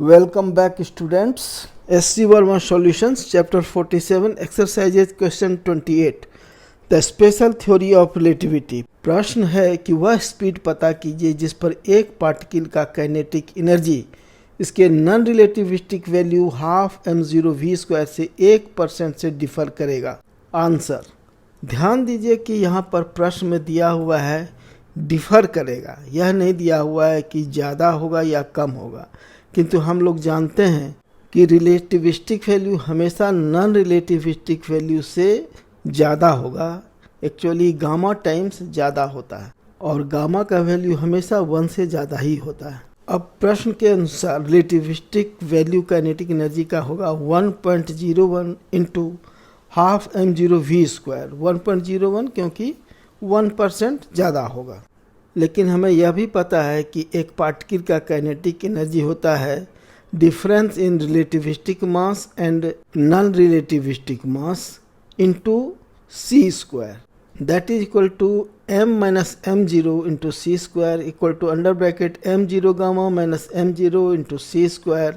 Welcome back students. SC Verma Solutions Chapter 47 Exercises Question 28 The Special Theory of Relativity। प्रश्न है कि वह speed पता कीजिए जिस पर एक पार्टिकल का काइनेटिक एनर्जी इसके non relativistic value half m0v² से 1% से डिफर करेगा। आंसर, ध्यान दीजिए कि यहाँ पर प्रश्न में दिया हुआ है डिफर करेगा, यह नहीं दिया हुआ है कि ज़्यादा होगा या कम होगा। किंतु हम लोग जानते हैं कि रिलेटिविस्टिक वैल्यू हमेशा नॉन रिलेटिविस्टिक वैल्यू से ज़्यादा होगा। एक्चुअली गामा टाइम्स ज़्यादा होता है और गामा का वैल्यू हमेशा 1 से ज़्यादा ही होता है। अब प्रश्न के अनुसार रिलेटिविस्टिक वैल्यू काइनेटिक एनर्जी का होगा 1.01 इंटू हाफ m0v²। 1.01 क्योंकि 1% ज़्यादा होगा। लेकिन हमें यह भी पता है कि एक पार्टिकल का काइनेटिक एनर्जी होता है difference in relativistic mass and non relativistic mass into c², that is equal to m minus m0 into c² equal to under bracket m0 gamma minus m0 into c²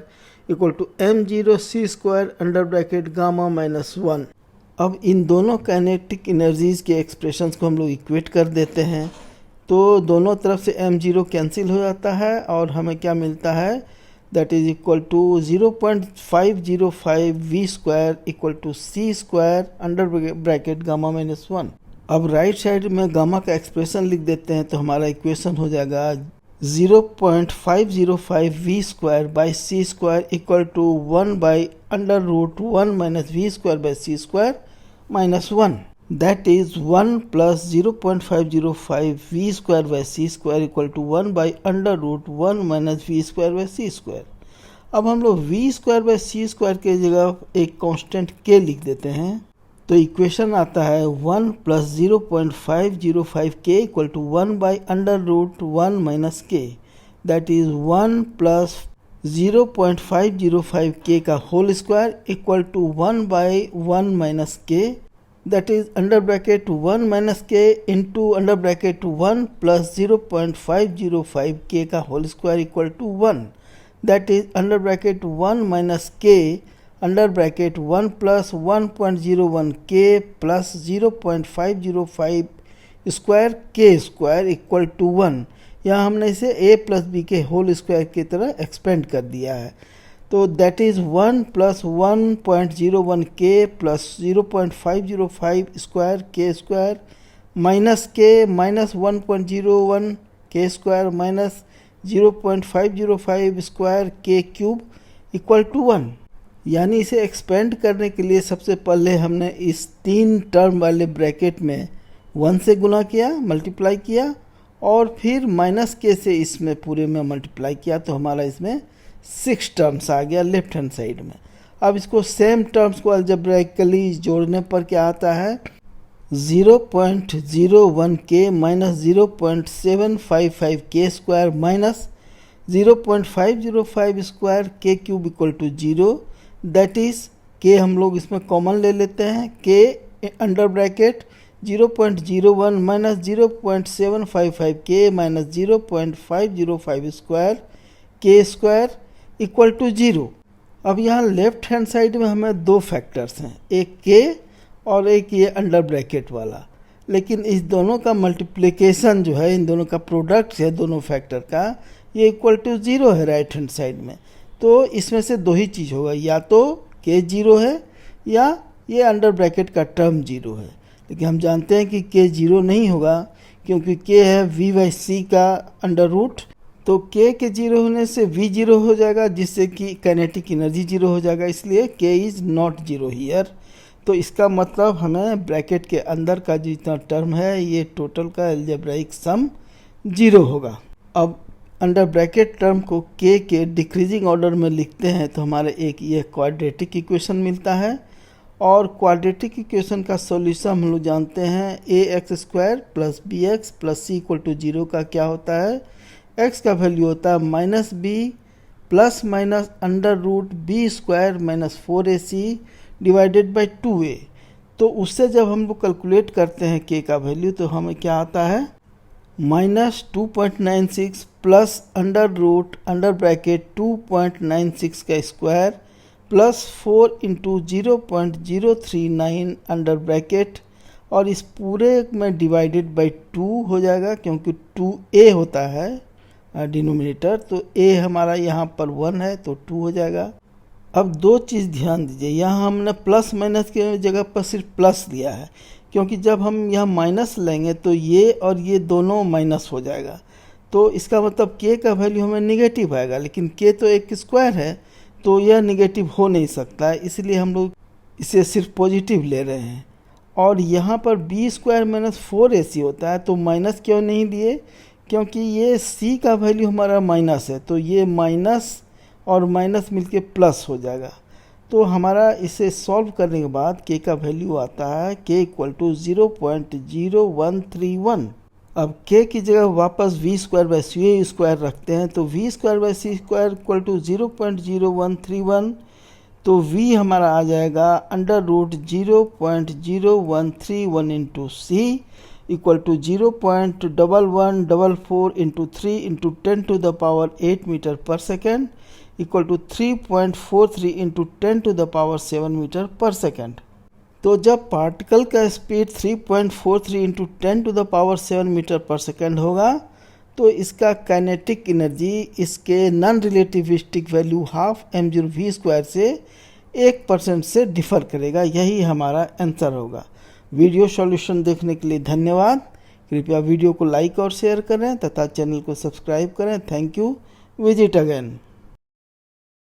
equal to m0 c² under bracket gamma minus 1। अब इन दोनों kinetic energies के expressions को हम लोग equate कर देते हैं तो दोनों तरफ से m0 कैंसिल हो जाता है और हमें क्या मिलता है, that is equal to 0.505 v² equal to c² under bracket gamma minus 1। अब राइट साइड में गामा का एक्सप्रेशन लिख देते हैं तो हमारा इक्वेशन हो जाएगा 0.505 v² by c² equal to 1 by under root 1 minus v² by c² minus 1। That is 1 plus 0.505 v² by c² equal to 1 by under root 1 minus v² by c²। अब हम लोग v² by c² के जगह एक constant k लिख देते हैं तो इक्वेशन आता है 1 plus 0.505 k equal to 1 by under root 1 minus k, that is 1 plus 0.505 k का whole square equal to 1 by 1 minus k, that is under bracket 1 minus k into under bracket 1 plus 0.505 k का whole square equal to 1, that is under bracket 1 minus k under bracket 1 plus 1.01 k plus 0.505 square k square equal to 1। यहाँ हमने इसे a plus b के whole square की तरह expand कर दिया है तो that is 1 plus 1.01 k plus 0.505 square k square minus k minus 1.01 k square minus 0.505 square k cube equal to 1। यानी इसे एक्सपेंड करने के लिए सबसे पहले हमने इस 3 टर्म वाले ब्रैकेट में 1 से गुना किया, मल्टीप्लाई किया और फिर माइनस k से इसमें पूरे में मल्टीप्लाई किया तो हमारा इसमें 6 टर्म्स आ गया लेफ्ट हैंड साइड में। अब इसको सेम टर्म्स को अलजेब्राइकली जोड़ने पर क्या आता है 0.01 k minus 0.755 k square minus 0.505 square k cube equal to 0, that is k हम लोग इसमें कॉमन ले लेते हैं k under bracket 0.01 minus 0.755 k minus 0.505 square k square equal to 0। अब यहाँ लेफ्ट हैंड साइड में हमें 2 फैक्टर्स हैं, एक k और एक ये अंडर ब्रैकेट वाला, लेकिन इस दोनों का मल्टीप्लिकेशन जो है, इन दोनों का प्रोडक्ट है दोनों फैक्टर का, ये इक्वल टू 0 है राइट हैंड साइड में। तो इसमें से 2 ही चीज़ होगा, या तो k 0 है या ये अंडर ब्रैकेट का टर्म 0 है। लेकिन हम जानते हैं कि k 0 नहीं होगा क्योंकि k है v/c का अंडर रूट, तो k के 0 होने से v 0 हो जाएगा जिससे कि काइनेटिक एनर्जी 0 हो जाएगा, इसलिए k इज़ नॉट 0 हियर। तो इसका मतलब हमें ब्रैकेट के अंदर का जितना टर्म है ये टोटल का अलजेब्राइक सम 0 होगा। अब अंडर ब्रैकेट टर्म को k के डिक्रीजिंग ऑर्डर में लिखते हैं तो हमारे एक ये क्वाड्रेटिक इक्वेशन मिलता है और क्वाड्रेटिक इक्वेशन का सॉल्यूशन हम लोग जानते हैं ax² plus bx plus c equal to 0 का क्या होता है, x का वैल्यू होता है minus b plus minus under root b² minus 4ac divided by 2a। तो उससे जब हम लोग कैलकुलेट करते हैं k का वैल्यू तो हमें क्या आता है minus 2.96 plus under root under bracket 2.96 का square plus 4 into 0.039 under bracket, और इस पूरे में डिवाइडेड बाई 2 हो जाएगा क्योंकि 2a होता है डिनोमिनेटर, तो a हमारा यहाँ पर 1 है तो 2 हो जाएगा। अब दो चीज़ ध्यान दीजिए, यहाँ हमने प्लस माइनस के जगह पर सिर्फ प्लस लिया है क्योंकि जब हम यहाँ माइनस लेंगे तो ये और ये दोनों माइनस हो जाएगा, तो इसका मतलब k का वैल्यू हमें निगेटिव आएगा, लेकिन k तो एक स्क्वायर है तो यह निगेटिव हो नहीं सकता है, इसलिए हम लोग इसे सिर्फ पॉजिटिव ले रहे हैं। और यहाँ पर b स्क्वायर माइनस 4ac होता है, तो माइनस क्यों नहीं लिए, क्योंकि ये c का वैल्यू हमारा माइनस है, तो ये माइनस और माइनस मिलके प्लस हो जाएगा। तो हमारा इसे सॉल्व करने के बाद k का वैल्यू आता है k इक्वल टू 0.0131। अब k की जगह वापस v square by c square रखते हैं, तो v square by c square equal to 0.0131, तो v हमारा आ जाएगा under root 0.0131 into c equal to 0.1144 into 3 into 10 to the power 8 meter पर second equal to 3.43 into 10 to the power 7 meter पर second. तो जब पार्टिकल का speed 3.43 into 10 to the power 7 meter पर सेकेंड होगा तो इसका काइनेटिक एनर्जी इसके non relativistic value half m0v square से 1% से डिफर करेगा। यही हमारा आंसर होगा। वीडियो सॉल्यूशन देखने के लिए धन्यवाद। कृपया वीडियो को लाइक और शेयर करें तथा चैनल को सब्सक्राइब करें। Thank you. Visit again.